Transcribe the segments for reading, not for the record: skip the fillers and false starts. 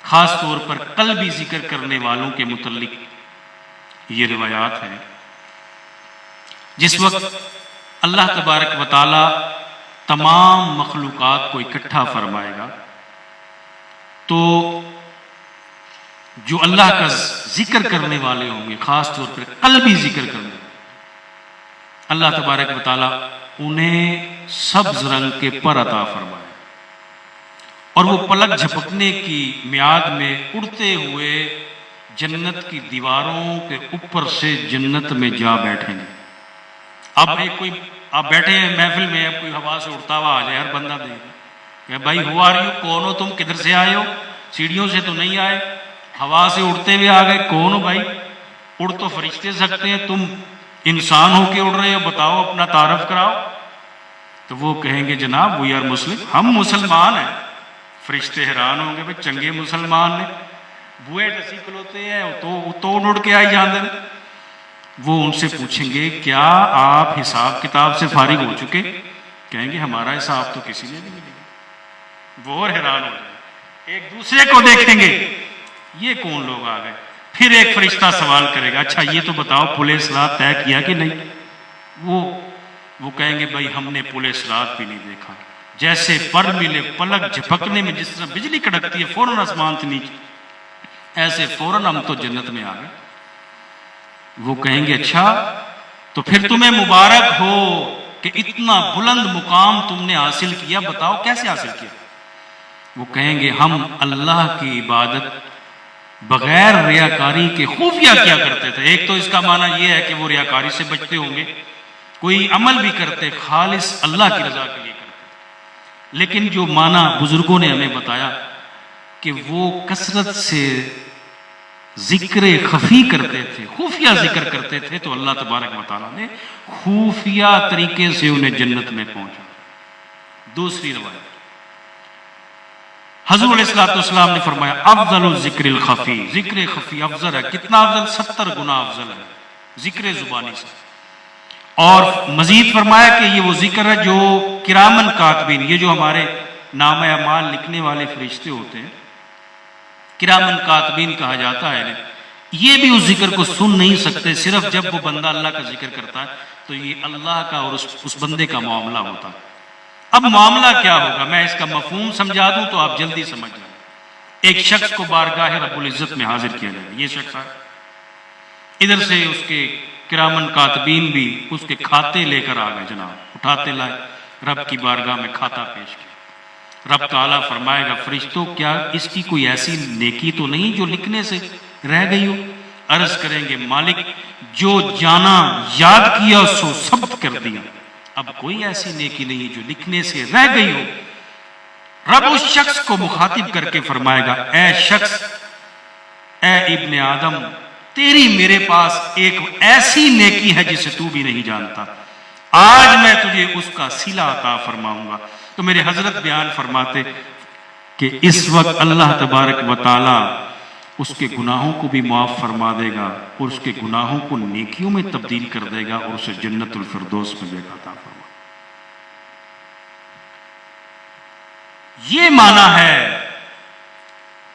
خاص طور پر قلبی ذکر کرنے والوں کے متعلق یہ روایات ہیں. جس وقت اللہ تبارک و تعالی تمام مخلوقات کو اکٹھا فرمائے گا تو جو اللہ کا ذکر کرنے والے ہوں گے، خاص طور پر قلبی ذکر کرنے والے، اللہ تبارک و تعالی انہیں سبز رنگ کے پر عطا فرمائے اور وہ پلک جھپکنے کی میعاد میں اڑتے ہوئے جنت کی دیواروں کے اوپر سے جنت میں جا بیٹھیں گے. اب آپ بیٹھے ہیں محفل میں، اب کوئی ہوا سے اڑتا ہوا آ جائے، ہر بندہ دیکھے کہ بھائی ہو آ رہی ہو، کون ہو تم، کدھر سے آئے ہو، سیڑھیوں سے تو نہیں آئے، ہوا سے اڑتے ہوئے آ گئے، کون ہو بھائی، اڑ تو فرشتے سکتے ہیں، تم انسان ہو کے اڑ رہے ہو، بتاؤ اپنا تعارف کراؤ. تو وہ کہیں گے جناب وی آر مسلم، ہم مسلمان ہیں. فرشتے حیران ہوں گے، بھائی چنگے مسلمان نے بوئے ڈسی کلوتے ہیں تو اڑ کے آئی جاندے. وہ ان سے پوچھیں گے کیا آپ حساب کتاب سے فارغ ہو چکے؟ کہیں گے ہمارا حساب تو کسی نے بھی نہیں دیا. وہ اور حیران ہو جائیں، ایک دوسرے کو دیکھیں گے یہ کون لوگ آ گئے. پھر ایک فرشتہ سوال کرے گا اچھا یہ تو بتاؤ پل صراط طے کیا کہ نہیں؟ وہ کہیں گے بھائی ہم نے پل صراط بھی نہیں دیکھا. جیسے پر ملے پلک جھپکنے میں جس طرح بجلی کڑکتی ہے فوراً آسمان سے نیچے، ایسے فوراً ہم تو جنت میں آ گئے. وہ کہیں گے اچھا تو پھر تمہیں مبارک ہو کہ اتنا بلند مقام تم نے حاصل کیا، بتاؤ کیسے حاصل کیا؟ وہ کہیں گے ہم اللہ کی عبادت بغیر ریاکاری کے خفیہ کیا کرتے تھے. ایک تو اس کا معنی یہ ہے کہ وہ ریاکاری سے بچتے ہوں گے، کوئی عمل بھی کرتے خالص اللہ کی رضا کے لیے کرتے. لیکن جو معنی بزرگوں نے ہمیں بتایا کہ وہ کثرت سے ذکر خفی کرتے تھے، خفیہ ذکر کرتے تھے، تو اللہ تبارک و تعالیٰ نے خفیہ طریقے سے انہیں جنت میں پہنچا. دوسری روایت حضور علیہ السلام نے فرمایا افضل الذکر الخفی، ذکر خفی افضل ہے. کتنا افضل؟ 70 گنا افضل ہے ذکر زبانی سے. اور مزید فرمایا کہ یہ وہ ذکر ہے جو کرامن کاتبین، یہ جو ہمارے نام اعمال لکھنے والے فرشتے ہوتے ہیں کرامن کاتبین کہا جاتا ہے، یہ بھی اس ذکر کو سن نہیں سکتے، صرف جب وہ بندہ اللہ کا ذکر کرتا ہے تو یہ اللہ کا اور اس بندے کا معاملہ ہوتا ہے. اب معاملہ کیا ہوگا، میں اس کا مفہوم سمجھا دوں تو آپ جلدی سمجھ جائیں. ایک شخص کو بارگاہ رب العزت میں حاضر کیا جائے، یہ شخص ہے، ادھر سے اس کے کرامن کاتبین بھی اس کے کھاتے لے کر آ گئے، جناب اٹھاتے لائے، رب کی بارگاہ میں کھاتا پیش کیا. رب تعالیٰ فرمائے گا فرشتوں کیا اس کی کوئی ایسی نیکی تو نہیں جو لکھنے سے رہ گئی ہو؟ عرض کریں گے مالک جو جانا یاد کیا سو ثبت کر دیا، اب کوئی ایسی نیکی نہیں جو لکھنے سے رہ گئی ہو. رب اس شخص کو مخاطب کر کے فرمائے گا اے شخص، اے ابن آدم، تیری میرے پاس ایک ایسی نیکی ہے جسے تو بھی نہیں جانتا، آج میں تجھے اس کا صلہ عطا فرماؤں گا. تو میرے حضرت بیان فرماتے کہ اس وقت اللہ تبارک و تعالی اس کے گناہوں کو بھی معاف فرما دے گا اور اس کے گناہوں کو نیکیوں میں تبدیل کر دے گا اور اسے جنت الفردوس میں جگہ عطا فرما. یہ معنی ہے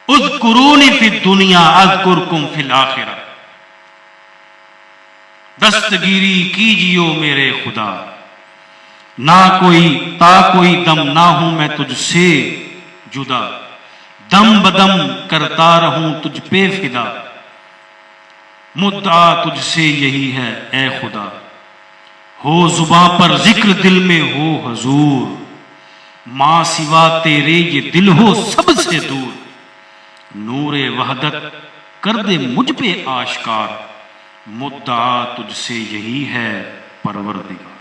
اذکرونی فی الدنیا اذکرکم فی الآخرہ، دستگیری کیجیو میرے خدا، نہ کوئی تا کوئی دم نہ ہوں میں تجھ سے جدا، دم بدم کرتا رہوں تجھ پہ فدا، مدعا تجھ سے یہی ہے اے خدا، ہو زباں پر ذکر دل میں ہو حضور، ماں سوا تیرے یہ دل ہو سب سے دور، نور وحدت کر دے مجھ پہ آشکار، مدعا تجھ سے یہی ہے پروردگار.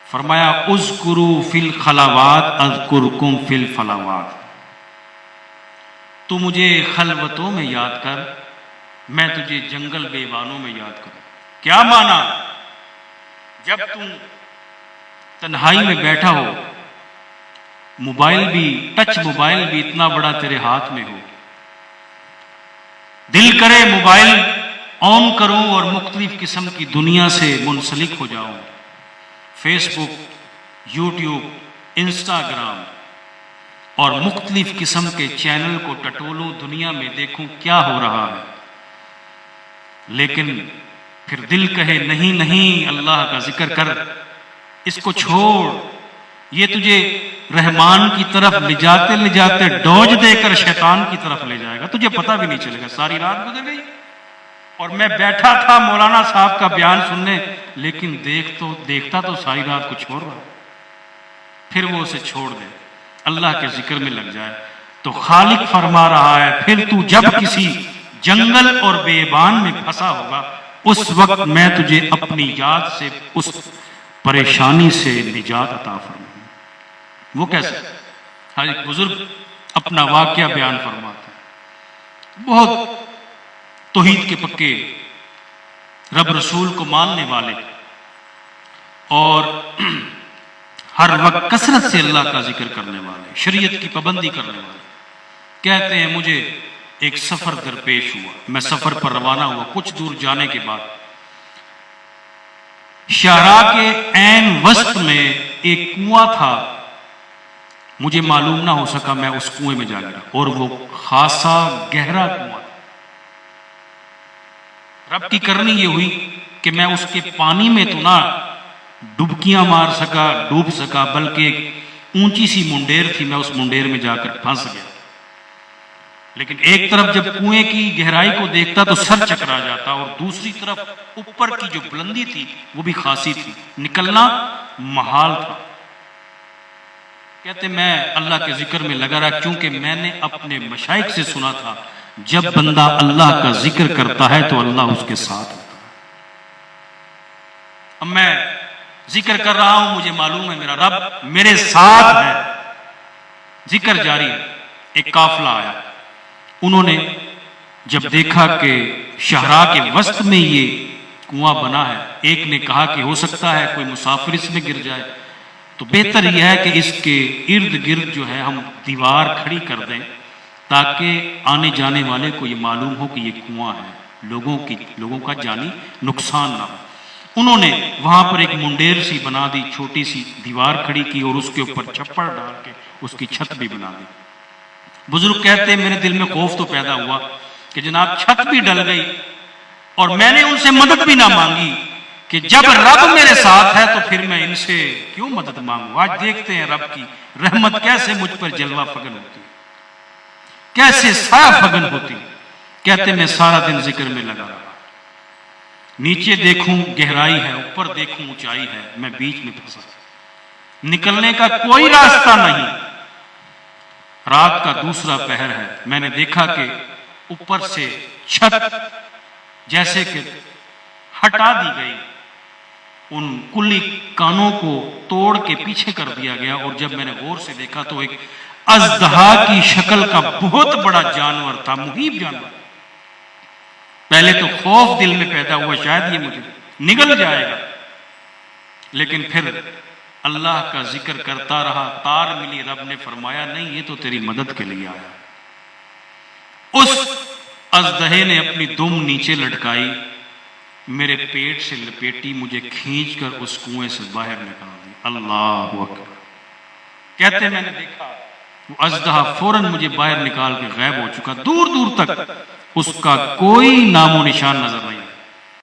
فرمایا اذکروا فی الخلوات اذکرکم فی الفلاوات، تو مجھے خلوتوں میں یاد کر میں تجھے جنگل بیابانوں میں یاد کروں. کیا مانا؟ جب تم تنہائی میں بیٹھا ہو، موبائل بھی ٹچ موبائل بھی اتنا بڑا تیرے ہاتھ میں ہو، دل کرے موبائل آن کروں اور مختلف قسم کی دنیا سے منسلک ہو جاؤں، فیس بک، یوٹیوب، انسٹاگرام اور مختلف قسم کے چینل کو ٹٹولوں، دنیا میں دیکھوں کیا ہو رہا ہے، لیکن پھر دل کہے نہیں نہیں اللہ کا ذکر کر، اس کو چھوڑ، یہ تجھے رحمان کی طرف لے جاتے ڈوج دے کر شیطان کی طرف لے جائے گا، تجھے پتہ بھی نہیں چلے گا۔ ساری رات گزر گئی اور میں بیٹھا تھا مولانا صاحب کا بیان سننے، لیکن دیکھتا تو ساری رات کچھ اور رہا۔ پھر وہ اسے چھوڑ دے، اللہ کے ذکر میں لگ جائے تو خالق فرما رہا ہے پھر تو جب کسی جنگل اور بیابان میں پھنسا ہوگا، اس وقت میں تجھے اپنی یاد سے اس پریشانی سے نجات عطا فرماؤں۔ وہ کیسے؟ ہر ایک بزرگ اپنا واقعہ بیان فرماتا ہے، بہت توحید کے پکے، رب رسول کو ماننے والے اور ہر وقت کثرت سے اللہ کا ذکر کرنے والے، شریعت کی پابندی کرنے والے، کہتے ہیں مجھے ایک سفر درپیش ہوا، میں سفر پر روانہ ہوا، کچھ دور جانے کے بعد شاہراہ کے عین وسط میں ایک کنواں تھا، مجھے معلوم نہ ہو سکا، میں اس کنویں میں جا گیا اور وہ خاصا گہرا کنواں تھا۔ رب کی کرنی یہ ہوئی کہ میں اس کے پانی میں تو نہ ڈبکیاں مار سکا، ڈوب سکا، بلکہ ایک اونچی سی منڈیر تھی، میں اس منڈیر میں جا کر پھنس گیا۔ لیکن ایک طرف جب کنویں کی گہرائی کو دیکھتا تو سر چکرا جاتا، اور دوسری طرف اوپر کی جو بلندی تھی وہ بھی خاصی تھی، نکلنا محال تھا۔ کہتے میں اللہ کے ذکر میں لگا رہا، کیونکہ میں نے اپنے مشائخ سے سنا تھا جب بندہ اللہ کا ذکر کرتا ہے تو اللہ اس کے ساتھ ہوتا ہے۔ اب میں ذکر کر رہا ہوں، مجھے معلوم ہے میرا رب میرے ساتھ ہے، ذکر جاری ہے۔ ایک قافلہ آیا، انہوں نے جب دیکھا کہ شاہراہ کے وسط میں یہ کنواں بنا ہے، ایک نے کہا کہ ہو سکتا ہے کوئی مسافر اس میں گر جائے، تو بہتر یہ ہے کہ اس کے ارد گرد جو ہے ہم دیوار کھڑی کر دیں تاکہ آنے جانے والے کو یہ معلوم ہو کہ یہ کنواں ہے، لوگوں کا جانی نقصان نہ ہو۔ انہوں نے وہاں پر ایک منڈیر سی بنا دی، چھوٹی سی دیوار کھڑی کی اور اس کے اوپر چھپڑ ڈال کے اس کی چھت بھی بنا دی۔ بزرگ کہتے ہیں میرے دل میں خوف تو پیدا ہوا کہ جناب چھت بھی ڈل گئی اور میں نے ان سے مدد بھی نہ مانگی، کہ جب رب میرے ساتھ ہے تو پھر میں ان سے کیوں مدد مانگوں۔ آج دیکھتے ہیں رب کی رحمت کیسے مجھ پر جلوہ فگن ہوتی، کیسے سایہ فگن ہوتی۔ کہتے میں سارا دن ذکر میں لگا رہا، نیچے دیکھوں گہرائی ہے، اوپر دیکھوں اونچائی ہے، میں بیچ میں پھنسا، نکلنے کا کوئی راستہ نہیں۔ رات کا دوسرا پہر ہے، میں نے دیکھا کہ اوپر سے چھت جیسے کہ ہٹا دی گئی، ان کلی کانوں کو توڑ کے پیچھے کر دیا گیا، اور جب میں نے غور سے دیکھا تو ایک اژدہا کی شکل کا بہت بڑا جانور تھا، مہیب جانور۔ پہلے تو خوف دل میں پیدا ہوا شاید یہ مجھے نگل جائے گا، لیکن پھر اللہ کا ذکر کرتا رہا، تار ملی، رب نے فرمایا نہیں یہ تو تیری مدد کے لیے آیا۔ اس اژدہے نے اپنی دم نیچے لٹکائی، میرے پیٹ سے لپیٹی، مجھے کھینچ کر اس کنویں سے باہر نکال دی۔ اللہ اکبر۔ کہتے میں نے دیکھا وہ اژدہا فوراً مجھے باہر نکال کے غائب ہو چکا، دور دور تک اس کا کوئی نام و نشان نظر نہیں۔